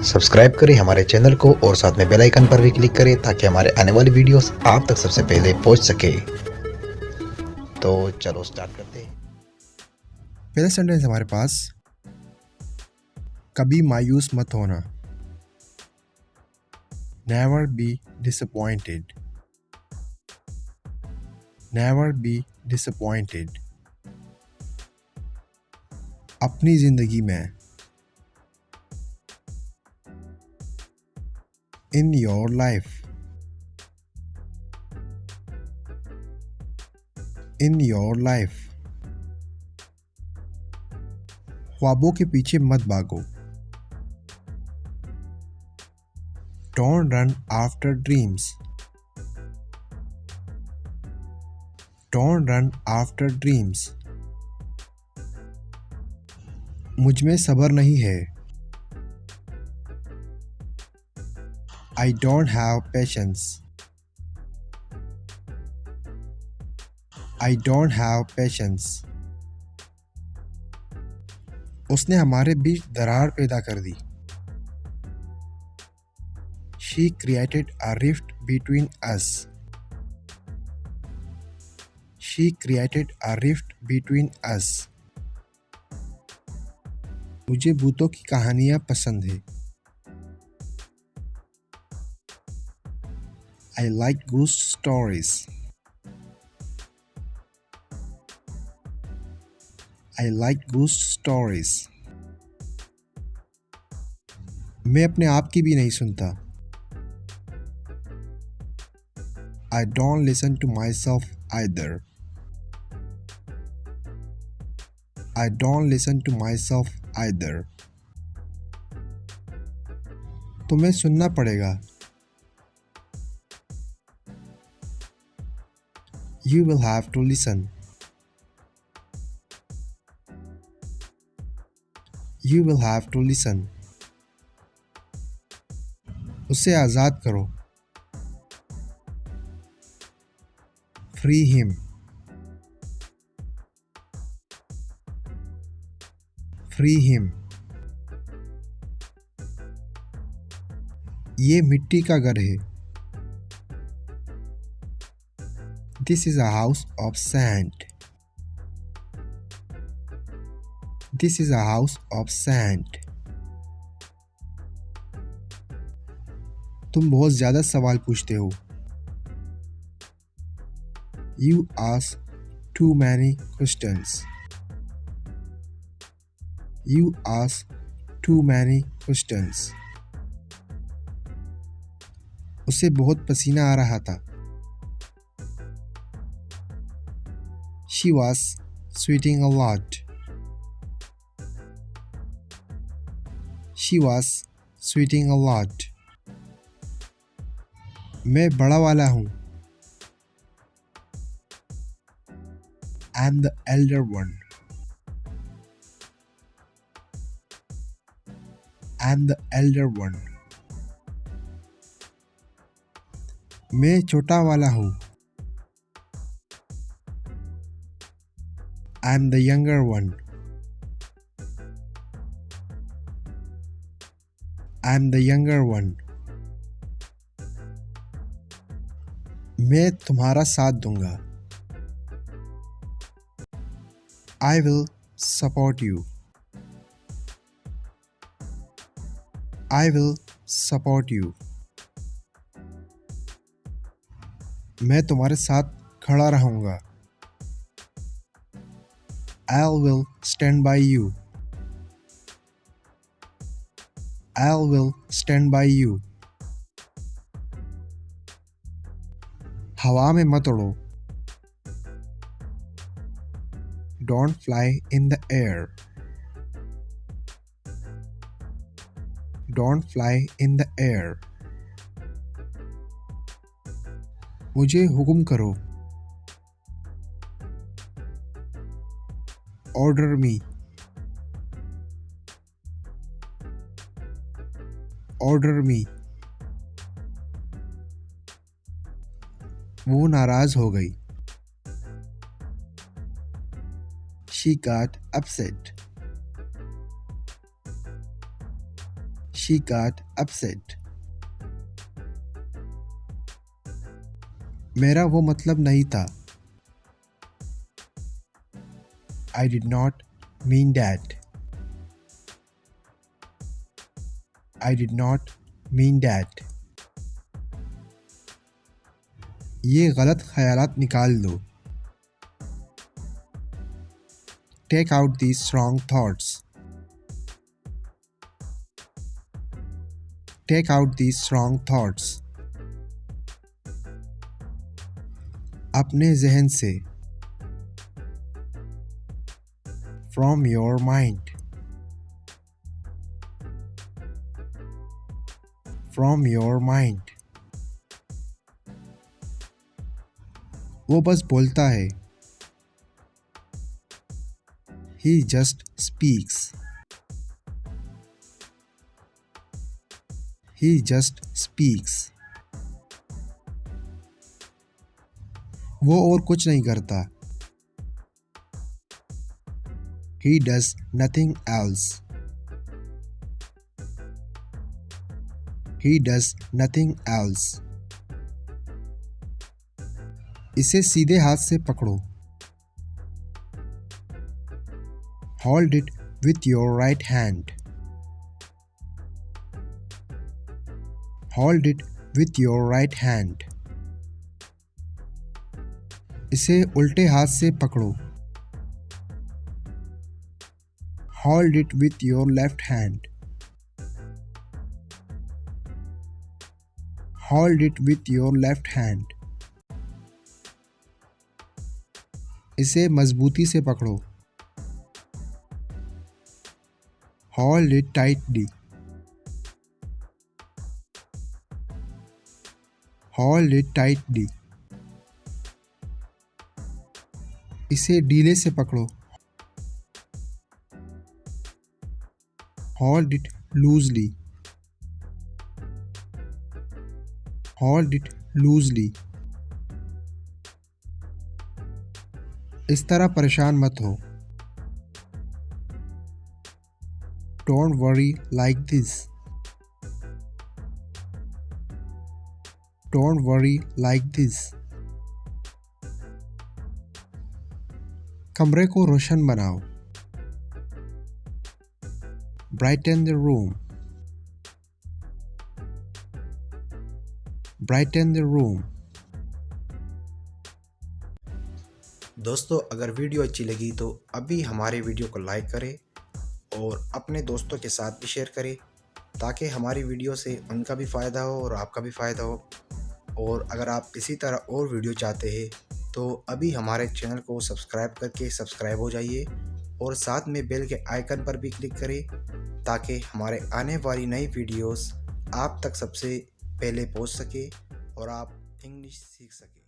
Subscribe करें हमारे channel को और साथ में बेल आइकन पर भी क्लिक करें ताकि हमारे आने वाली वीडियोस आप तक सबसे पहले पहुंच सके। तो चलो स्टार्ट करते हैं। पहला सेंटेंस हमारे पास, कभी मायूस मत होना। Never be disappointed. Never be disappointed. अपनी जिंदगी में, in your life. In your life. ख्वाबों के पीछे मत भागो। Don't run after dreams. Don't run after dreams. मुझ में सब्र नहीं है। I don't have patience. I don't have patience. उसने हमारे बीच दरार पैदा कर दी। She created a rift between us. She created a rift between us. मुझे भूतों की कहानियाँ पसंद है। I like ghost stories. I like ghost stories. मैं अपने आप की भी नहीं सुनता। I don't listen to myself either. I don't listen to myself either. तुम्हें सुनना पड़ेगा। You will have to listen. You will have to listen. उसे आज़ाद करो। Free him. Free him. ये मिट्टी का घर है। This is a house of sand. This is a house of sand. तुम बहुत ज़्यादा सवाल पूछते हो। You ask too many questions. You ask too many questions. उसे बहुत पसीना आ रहा था। She was sweating a lot. She was sweating a lot. मैं बड़ा वाला हूँ। I'm the elder one. I'm the elder one. मैं छोटा वाला हूँ। I'm the younger one. I'm the younger one. मैं तुम्हारा साथ दूंगा। I will support you. I will support you. मैं तुम्हारे साथ खड़ा रहूंगा। I will stand by you. I will stand by you. हवा में मत उड़ो। Don't fly in the air. Don't fly in the air. मुझे हुक्म करो। Order me. Order me. वो नाराज हो गई। She got upset. She got upset. मेरा वो मतलब नहीं था. I did not mean that. I did not mean that. ये गलत ख्यालात निकाल दो. Take out these wrong thoughts. Take out these wrong thoughts. अपने जहन से. From your mind. From your mind. वो बस बोलता है. He just speaks. He just speaks. वो और कुछ नहीं करता. He does nothing else. He does nothing else. इसे सीधे हाथ से पकड़ो. Hold it with your right hand. Hold it with your right hand. इसे उल्टे हाथ से पकड़ो. Hold it with your left hand. Hold it with your left hand. इसे मजबूती से पकड़ो. Hold it tightly. Hold it tightly. इसे ढीले से पकड़ो. Hold it loosely. Hold it loosely. इस तरह परेशान मत हो. Don't worry like this. Don't worry like this. कमरे को रोशन बनाओ. Brighten the room. Brighten the room. दोस्तों अगर वीडियो अच्छी लगी तो अभी हमारे वीडियो को लाइक करें और अपने दोस्तों के साथ भी शेयर करें ताकि हमारी वीडियो से उनका भी फ़ायदा हो और आपका भी फ़ायदा हो। और अगर आप इसी तरह और वीडियो चाहते हैं तो अभी हमारे चैनल को सब्सक्राइब करके सब्सक्राइब हो जाइए और साथ में बेल के आइकन पर भी क्लिक करें ताकि हमारे आने वाली नई वीडियोस आप तक सबसे पहले पहुंच सके और आप इंग्लिश सीख सकें।